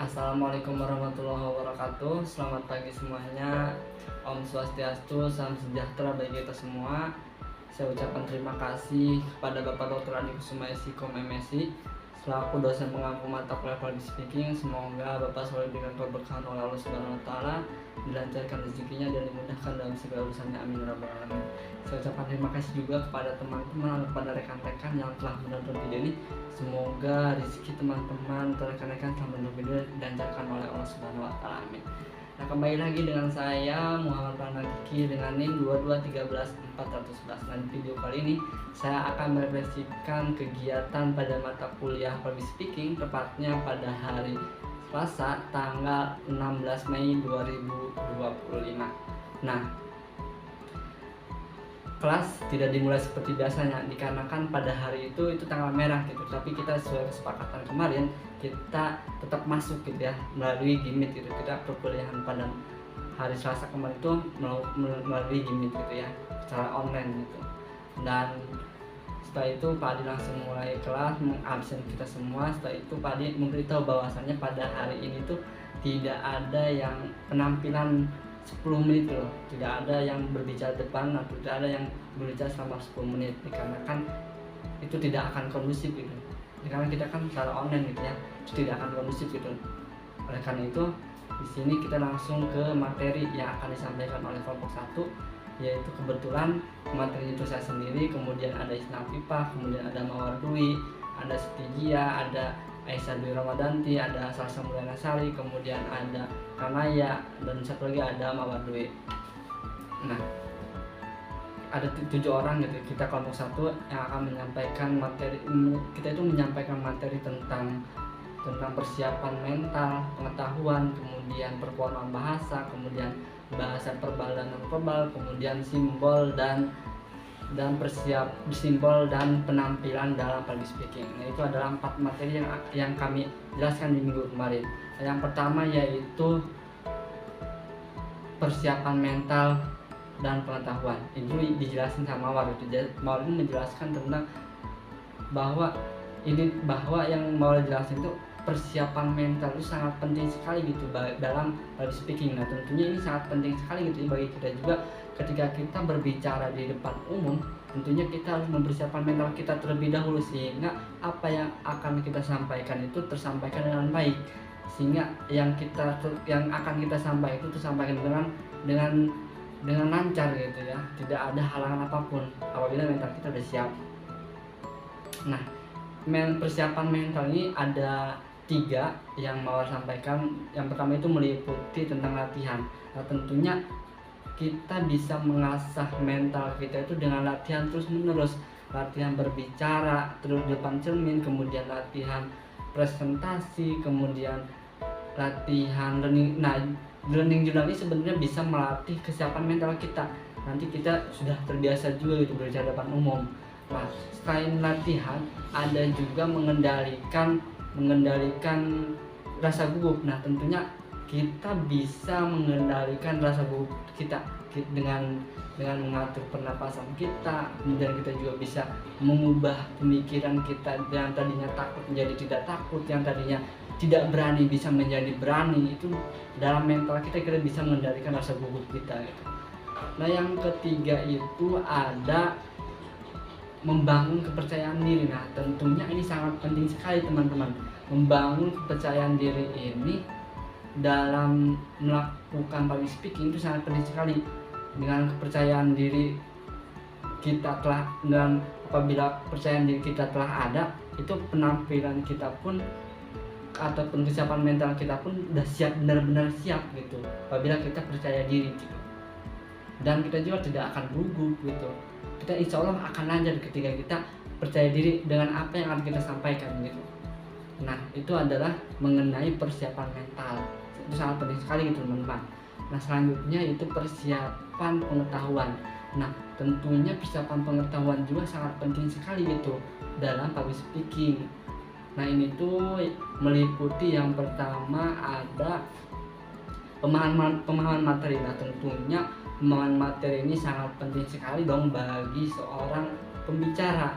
Assalamualaikum warahmatullahi wabarakatuh. Selamat pagi semuanya. Om Swastiastu, salam sejahtera bagi kita semua. Saya ucapkan terima kasih kepada Bapak Dr. Adi Kusuma SIKOM MSI selaku dosen pengampu mata kuliah public speaking. Semoga Bapak selalu diberikan keberkahan oleh Allah Subhanahu wa taala, dilancarkan rezekinya dan dimudahkan dalam segala urusannya, amin ya rabbal alamin. Saya ucapkan terima kasih juga kepada teman-teman, kepada rekan-rekan yang telah menonton video ini. Semoga rezeki teman-teman atau rekan-rekan telah menonton video dilancarkan oleh Allah Subhanahu wa taala, amin. Nah, kembali lagi dengan saya Muhammad Pranagiki dengan NIM 2213411. Nah, di video kali ini saya akan merefleksikan kegiatan pada mata kuliah public speaking, tepatnya pada hari Selasa tanggal 16 Mei 2025. Nah, kelas tidak dimulai seperti biasanya dikarenakan pada hari itu tanggal merah gitu, tapi kita sesuai kesepakatan kemarin kita tetap masuk gitu ya melalui Gimit gitu. Kita perkuliahan pada hari Selasa kemarin itu melalui Gimit gitu ya, secara online gitu. Dan setelah itu Pak Adi langsung mulai kelas, mengabsen kita semua. Setelah itu Pak Adi memberitahu bahwasannya pada hari ini tuh tidak ada yang penampilan 10 menit loh, tidak ada yang berbicara depan atau tidak ada yang berbicara selama 10 menit dikarenakan itu tidak akan kondusif gitu, karena kita kan secara online gitu ya, itu tidak akan kondusif gitu. Oleh karena itu di sini kita langsung ke materi yang akan disampaikan oleh kelompok 1, yaitu kebetulan materi itu saya sendiri, kemudian ada Isna Pipa, kemudian ada Mawar Dwi, ada Setigia, ada Aisyah Dwi Ramadanti, ada Salsa Mulyana Sari, kemudian ada Kanaya, dan satu lagi ada Mawar Dwi. Nah, ada 7 orang gitu. Kita kelompok 1 yang akan menyampaikan materi. Kita itu menyampaikan materi tentang persiapan mental, pengetahuan, kemudian performa bahasa, kemudian bahasa verbal dan non verbal, kemudian simbol dan simbol dan penampilan dalam public speaking. Nah, itu adalah 4 materi yang kami jelaskan di minggu kemarin. Yang pertama yaitu persiapan mental dan pengetahuan. Ini dijelasin sama Mawar itu. Mawar ini menjelaskan tentang bahwa yang Mawar jelasin itu persiapan mental itu sangat penting sekali gitu dalam public speaking. Nah, tentunya ini sangat penting sekali gitu bagi kita juga. Ketika kita berbicara di depan umum, tentunya kita harus mempersiapkan mental kita terlebih dahulu sehingga apa yang akan kita sampaikan itu tersampaikan dengan baik, sehingga yang akan kita sampaikan itu tersampaikan dengan lancar gitu ya, tidak ada halangan apapun apabila mental kita sudah siap. Nah, persiapan mental ini ada 3 yang mau sampaikan. Yang pertama itu meliputi tentang latihan. Nah, tentunya kita bisa mengasah mental kita itu dengan latihan terus menerus, latihan berbicara terus di depan cermin, kemudian latihan presentasi, kemudian latihan learning. Nah, learning journal ini sebenarnya bisa melatih kesiapan mental kita. Nanti kita sudah terbiasa juga gitu berbicara depan umum. Nah, selain latihan ada juga mengendalikan rasa gugup. Nah, tentunya kita bisa mengendalikan rasa gugup kita dengan mengatur pernapasan kita. Kemudian kita juga bisa mengubah pemikiran kita yang tadinya takut menjadi tidak takut, yang tadinya tidak berani bisa menjadi berani. Itu dalam mental kita bisa mengendalikan rasa gugup kita gitu. Nah, yang ketiga itu ada membangun kepercayaan diri. Nah, tentunya ini sangat penting sekali teman-teman. Membangun kepercayaan diri ini dalam melakukan public speaking itu sangat penting sekali. Dengan kepercayaan diri kita dan apabila kepercayaan diri kita telah ada, itu penampilan kita pun ataupun kesiapan mental kita pun udah siap, benar-benar siap gitu apabila kita percaya diri gitu. Dan kita juga tidak akan gugup gitu. Kita insya Allah akan lancar ketika kita percaya diri dengan apa yang akan kita sampaikan gitu. Nah, itu adalah mengenai persiapan mental. Itu sangat penting sekali gitu teman-teman. Nah, selanjutnya itu persiapan pengetahuan. Nah, tentunya persiapan pengetahuan juga sangat penting sekali gitu dalam public speaking. Nah, ini tuh meliputi yang pertama ada pemahaman materi. Nah, tentunya pemahaman materi ini sangat penting sekali dong bagi seorang pembicara.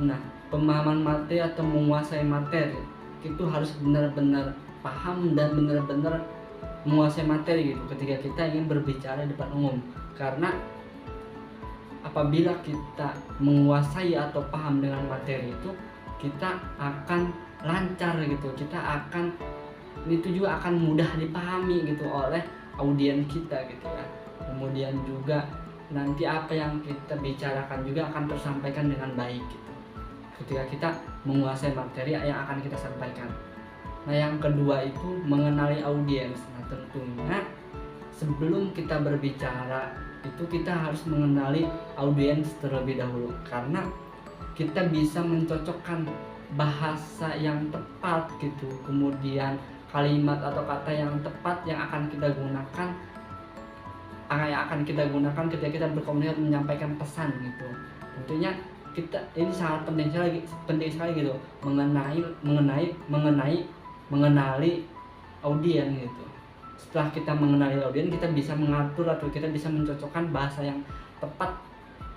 Nah, pemahaman materi atau menguasai materi, itu harus benar-benar paham dan benar-benar menguasai materi gitu ketika kita ingin berbicara di depan umum. Karena apabila kita menguasai atau paham dengan materi itu, kita akan lancar gitu, kita akan itu juga akan mudah dipahami gitu oleh audiens kita gitu ya. Kemudian juga nanti apa yang kita bicarakan juga akan tersampaikan dengan baik gitu ketika kita menguasai materi yang akan kita sampaikan. Nah yang kedua itu mengenali audiens. Nah tentunya sebelum kita berbicara itu kita harus mengenali audiens terlebih dahulu, karena kita bisa mencocokkan bahasa yang tepat gitu, kemudian kalimat atau kata yang tepat yang akan kita gunakan ketika kita berkomunikasi menyampaikan pesan gitu. Tentunya kita ini sangat penting sekali gitu mengenali audiens gitu. Setelah kita mengenali audiens, kita bisa mengatur atau kita bisa mencocokkan bahasa yang tepat,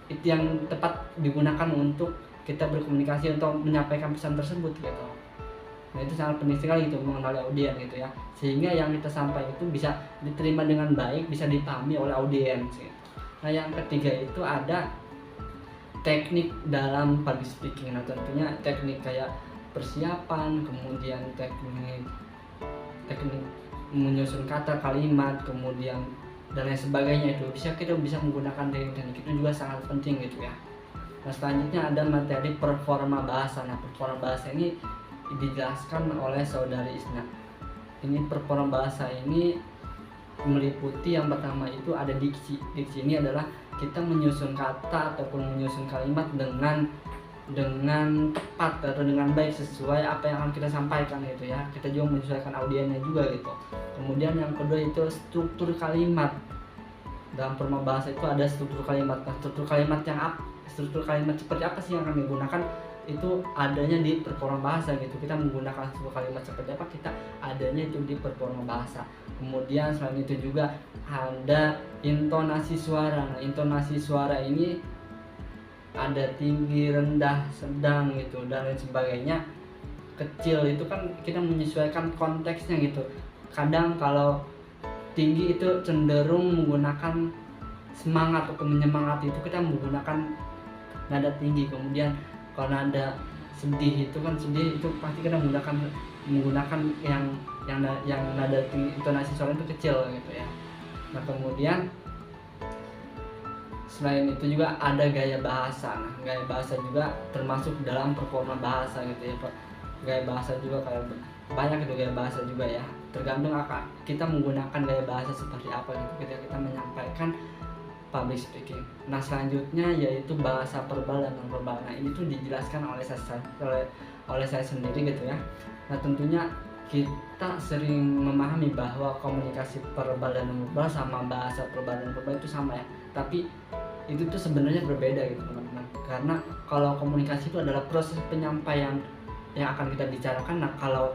itu yang tepat digunakan untuk kita berkomunikasi untuk menyampaikan pesan tersebut gitu. Nah itu sangat penting sekali gitu mengenali audiens gitu ya, sehingga yang kita sampaikan itu bisa diterima dengan baik, bisa dipahami oleh audiens gitu. Nah yang ketiga itu ada teknik dalam public speaking. Nah tentunya teknik kayak persiapan, kemudian teknik menyusun kata, kalimat, kemudian dan lain sebagainya, itu kita bisa menggunakan teknik itu juga sangat penting gitu ya. Nah selanjutnya ada materi performa bahasa. Nah performa bahasa ini dijelaskan oleh saudari Isna. Ini performa bahasa ini meliputi yang pertama itu ada diksi. Diksi ini adalah kita menyusun kata ataupun menyusun kalimat dengan tepat atau dengan baik sesuai apa yang akan kita sampaikan gitu ya. Kita juga menyesuaikan audiensnya juga gitu. Kemudian yang kedua itu struktur kalimat. Dalam performa bahasa itu ada struktur kalimat. Nah, struktur kalimat seperti apa sih yang akan digunakan? Itu adanya di performa bahasa gitu. Kita menggunakan sebuah kalimat seperti apa, kita adanya itu di performa bahasa. Kemudian selain itu juga ada intonasi suara. Nah, intonasi suara ini ada tinggi, rendah, sedang gitu dan lain sebagainya. Kecil itu kan kita menyesuaikan konteksnya gitu. Kadang kalau tinggi itu cenderung menggunakan semangat atau menyemangati, itu kita menggunakan nada tinggi. Kemudian kalau nada sedih itu kan sedih, itu pasti kita menggunakan yang nada tinggi, intonasi suara itu kecil gitu ya. Nah kemudian selain itu juga ada gaya bahasa. Nah gaya bahasa juga termasuk dalam performa bahasa gitu ya. Gaya bahasa juga kayak banyak itu gaya bahasa juga ya, tergantung kita menggunakan gaya bahasa seperti apa gitu ketika kita menyampaikan public speaking. Nah selanjutnya yaitu bahasa verbal dan non verbal. Nah ini tuh dijelaskan oleh saya sendiri gitu ya. Nah tentunya kita sering memahami bahwa komunikasi verbal dan non verbal sama bahasa verbal dan verbal itu sama ya, tapi itu tuh sebenarnya berbeda gitu teman-teman. Karena kalau komunikasi itu adalah proses penyampaian yang akan kita bicarakan. Nah kalau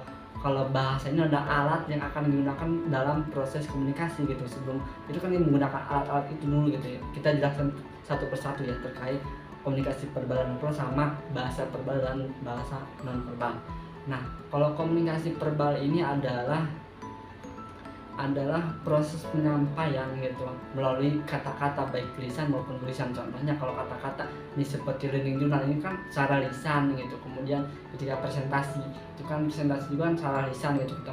bahasa ini ada alat yang akan digunakan dalam proses komunikasi gitu. Sebelum itu kan menggunakan alat-alat itu dulu gitu ya. Kita jelaskan satu persatu ya terkait komunikasi verbal dan verbal sama bahasa verbal dan bahasa non verbal. Nah kalau komunikasi verbal ini adalah proses penyampaian gitu melalui kata-kata baik tulisan maupun tulisan. Contohnya kalau kata-kata ini seperti reading journal ini kan secara lisan gitu. Kemudian ketika presentasi itu kan presentasi juga kan secara lisan gitu, kita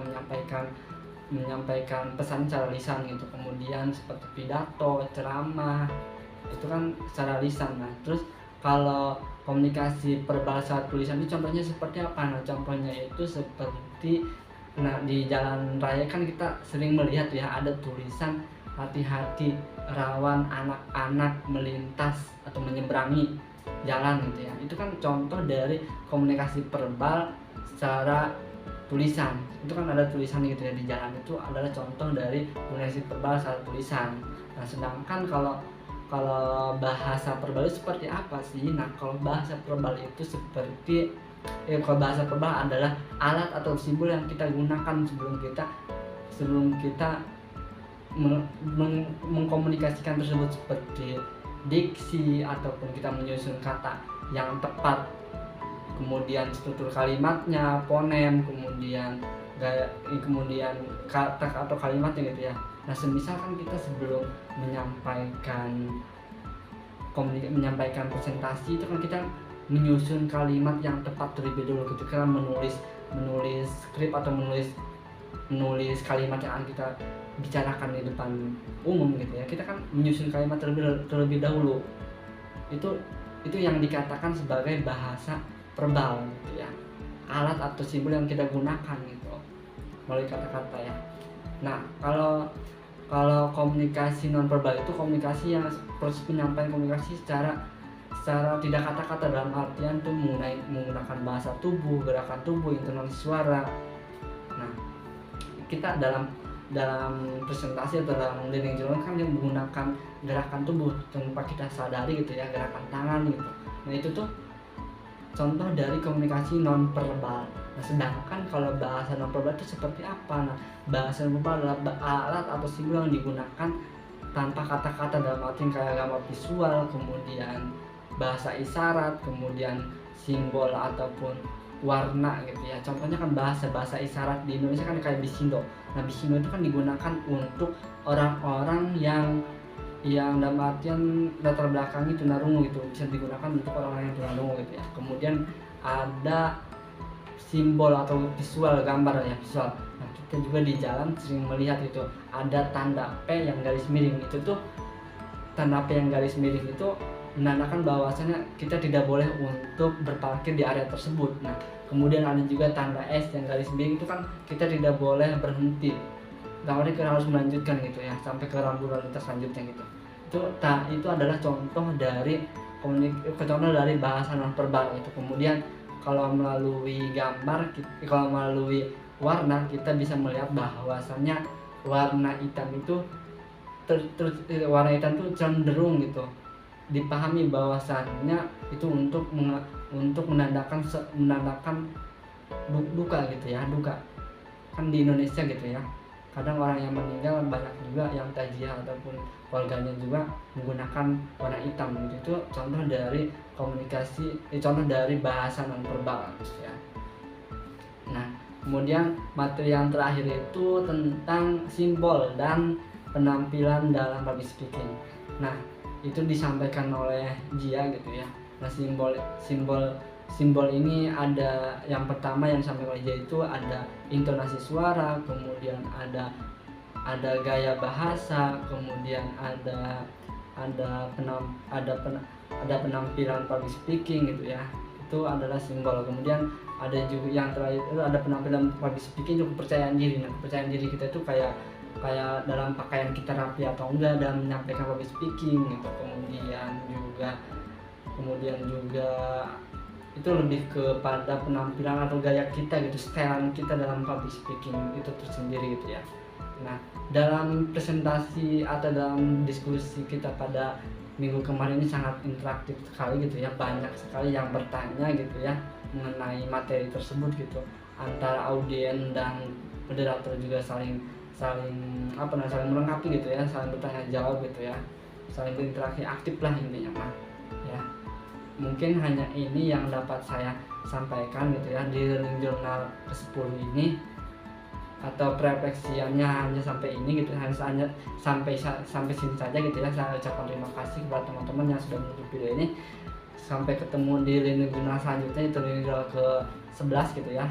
menyampaikan pesan secara lisan gitu. Kemudian seperti pidato, ceramah itu kan secara lisan. Nah terus kalau komunikasi verbal secara tulisan itu contohnya seperti apa? Nah contohnya itu seperti di jalan raya kan kita sering melihat ya ada tulisan hati-hati rawan anak-anak melintas atau menyeberangi jalan gitu ya. Itu kan contoh dari komunikasi verbal secara tulisan. Itu kan ada tulisan gitu ya di jalan, itu adalah contoh dari komunikasi verbal secara tulisan. Nah sedangkan kalau bahasa verbal itu seperti apa sih? Nah kalau bahasa verbal itu seperti kalau bahasa verbal adalah alat atau simbol yang kita gunakan sebelum kita mengkomunikasikan tersebut, seperti diksi ataupun kita menyusun kata yang tepat. kemudian struktur kalimatnya, fonem, kemudian gaya, kemudian kata atau kalimatnya gitu ya. Nah, semisal kan kita sebelum menyampaikan presentasi itu kan kita menyusun kalimat yang tepat terlebih dulu gitu, kita menulis skrip atau menulis kalimat yang kita bicarakan di depan umum gitu ya. Kita kan menyusun kalimat terlebih dahulu. Itu yang dikatakan sebagai bahasa verbal gitu ya, alat atau simbol yang kita gunakan gitu melalui kata-kata ya. Nah, kalau komunikasi non verbal itu komunikasi yang proses penyampaian komunikasi secara tidak kata-kata, dalam artian tuh menggunakan bahasa tubuh, gerakan tubuh, intonasi suara. Nah, kita dalam presentasi atau dalam leading journal kan yang menggunakan gerakan tubuh tanpa kita sadari gitu ya, gerakan tangan gitu. Nah, itu tuh contoh dari komunikasi non verbal. Nah, sedangkan kalau bahasa non verbal itu seperti apa? Nah, bahasa non verbal adalah alat atau simbol yang digunakan tanpa kata-kata, dalam arti kayak gambar visual, kemudian bahasa isyarat, kemudian simbol ataupun warna gitu ya. Contohnya kan bahasa isyarat di Indonesia kan kayak bisindo. Nah, bisindo itu kan digunakan untuk orang-orang yang dalam artian latar belakangnya tunarungu gitu, bisa digunakan untuk orang-orang yang tunarungu gitu ya. Kemudian ada simbol atau visual, gambar ya, visual. Nah, kita juga di jalan sering melihat itu ada tanda P yang garis miring. Itu tuh tanda P yang garis miring itu menandakan bahwasanya kita tidak boleh untuk berparkir di area tersebut. Nah, kemudian ada juga tanda S yang garis miring, itu kan kita tidak boleh berhenti, gambarnya kita harus melanjutkan gitu ya sampai ke rambu lalu lintas selanjutnya gitu. Itu adalah contoh dari bahasa non verbal itu. Kemudian kalau melalui gambar, kalau melalui warna, kita bisa melihat bahwasanya warna hitam itu warna hitam itu cenderung gitu dipahami bahwasannya itu untuk menandakan duka gitu ya, duka kan di Indonesia gitu ya. Kadang orang yang meninggal banyak juga yang tajiah ataupun keluarganya juga menggunakan warna hitam gitu. Itu contoh dari contoh dari bahasa non verbal gitu ya. Nah, kemudian materi yang terakhir itu tentang simbol dan penampilan dalam public speaking. Nah, itu disampaikan oleh Jia gitu ya. Nah, simbol ini ada, yang pertama yang disampaikan oleh Jia itu ada intonasi suara, kemudian ada gaya bahasa, kemudian ada penampilan public speaking gitu ya. Itu adalah simbol. Kemudian ada juga yang terakhir itu ada penampilan public speaking, juga kepercayaan diri. Nah, kepercayaan diri kita itu kayak dalam pakaian kita rapi atau enggak dalam menyampaikan public speaking gitu. Kemudian juga itu lebih kepada penampilan atau gaya kita gitu, setelan kita dalam public speaking itu tersendiri gitu ya. Nah, dalam presentasi atau dalam diskusi kita pada minggu kemarin ini sangat interaktif sekali gitu ya, banyak sekali yang bertanya gitu ya mengenai materi tersebut gitu, antara audiens dan moderator juga saling melengkapi gitu ya, saling bertanya jawab gitu ya, saling berinteraksi aktif lah intinya mah ya. Mungkin hanya ini yang dapat saya sampaikan gitu ya di learning journal ke-10 ini, atau refleksiannya hanya sampai ini gitu, hanya sampai sini saja gitu ya. Saya ucapkan terima kasih kepada teman-teman yang sudah menonton video ini. Sampai ketemu di learning journal selanjutnya, itu learning journal ke-11 gitu ya.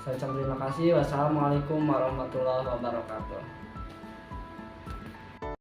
Saya ucapkan terima kasih. Wassalamualaikum warahmatullahi wabarakatuh.